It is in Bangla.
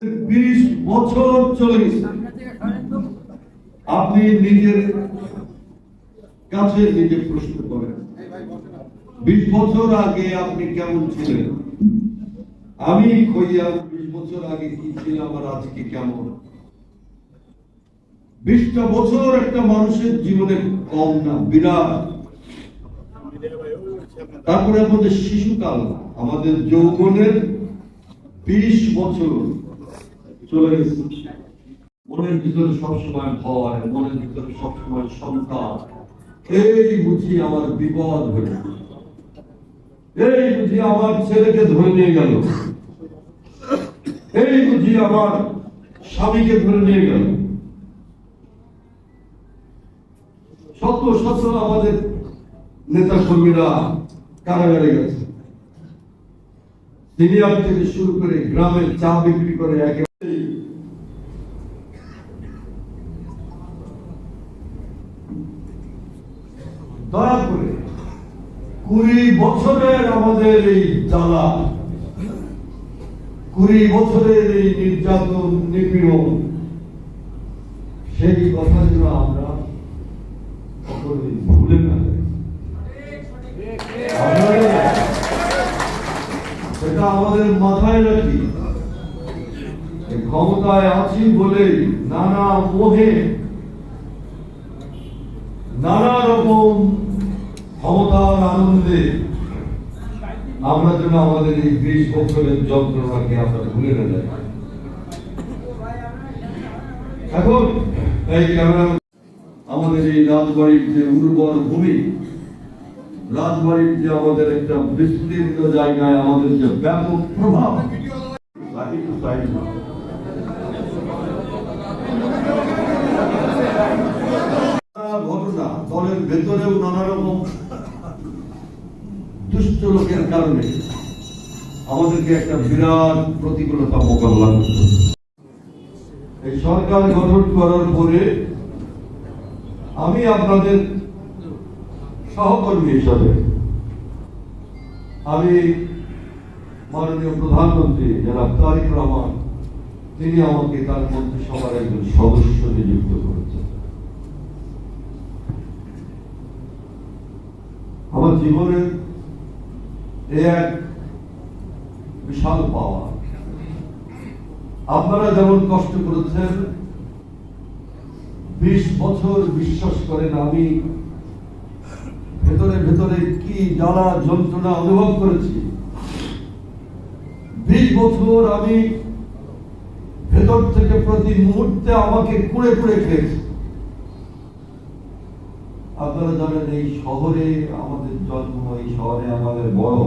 20 বছর চলে গেছে। আপনি নিজের কাছে নিজে প্রশ্ন করেন, 20 বছর আগে আপনি কেমন ছিলেন? আমি কইয়া 20 বছর আগে কি ছিলাম আর আজকে কেমন? 20টা বছর একটা মানুষের জীবনে কম না, বিরাট। তারপরে আমাদের শিশুকাল, আমাদের যৌবনের 20 বছর চলে গেছে। মনের ভিতরে সবসময় ভয়, মনের ভিতরে সবসময় শঙ্কা, এই বুঝি আমার বিপদ হয়ে, এই বুঝি আমার ছেলেকে ধরে নিয়ে গেল, এই বুঝি আমার স্বামীকে ধরে নিয়ে গেল। শত শত আমাদের নেতা কর্মীরা কারাগারে গেছে, সিনিয়র থেকে শুরু করে গ্রামে চা বিক্রি করে একে দয়া করে 20 বছরের আমাদের এই জ্বালা, 20 বছরের এই নির্যাতন নিপীড়ন, সেই কথা যেন আমরা ভুলে না যাই। সেটা আমাদের মাথায় রাখি। ক্ষমতায় আছি বলে নানা মোহে, নানা রকম ক্ষমতার আনন্দে আমরা যেন আমাদের এই 20 বছরের যন্ত্রণাকে আমরা ভুলে না যাই। এখন এই ক্যামেরা আমাদের এই রাজবাড়ির যে উর্বর ভূমি, রাজবাড়ির যে আমাদের একটা বিস্তীর্ণ জায়গায় আমাদের যে ব্যাপক প্রভাব, ঘটনা দলের ভেতরেও নানা রকম দুষ্ট লোকের কারণে আমাদেরকে একটা বিরাট প্রতিকূলতা মোকাবিলা করতে হবে। এই সরকার গঠন করার পরে আমি আপনাদের সহকর্মী হিসাবে আমি মাননীয় প্রধানমন্ত্রী জনাব তারেক রহমান, তিনি আমাকে তার মন্ত্রিসভার একজন সদস্য নিযুক্ত করেছেন। আমার জীবনের এক বিশাল পাওয়া। আপনারা যেমন কষ্ট করেছেন, 20 বছর বিশ্বাস করেন আমি ভেতরে ভেতরে কি জ্বালা যন্ত্রণা অনুভব করেছি। 20 বছর আমি ভেতর থেকে প্রতি মুহূর্তে আমাকে কুড়ে কুড়ে খেয়েছি। আপনারা জানেন এই শহরে আমাদের জন্ম, এই শহরে আমাদের বড়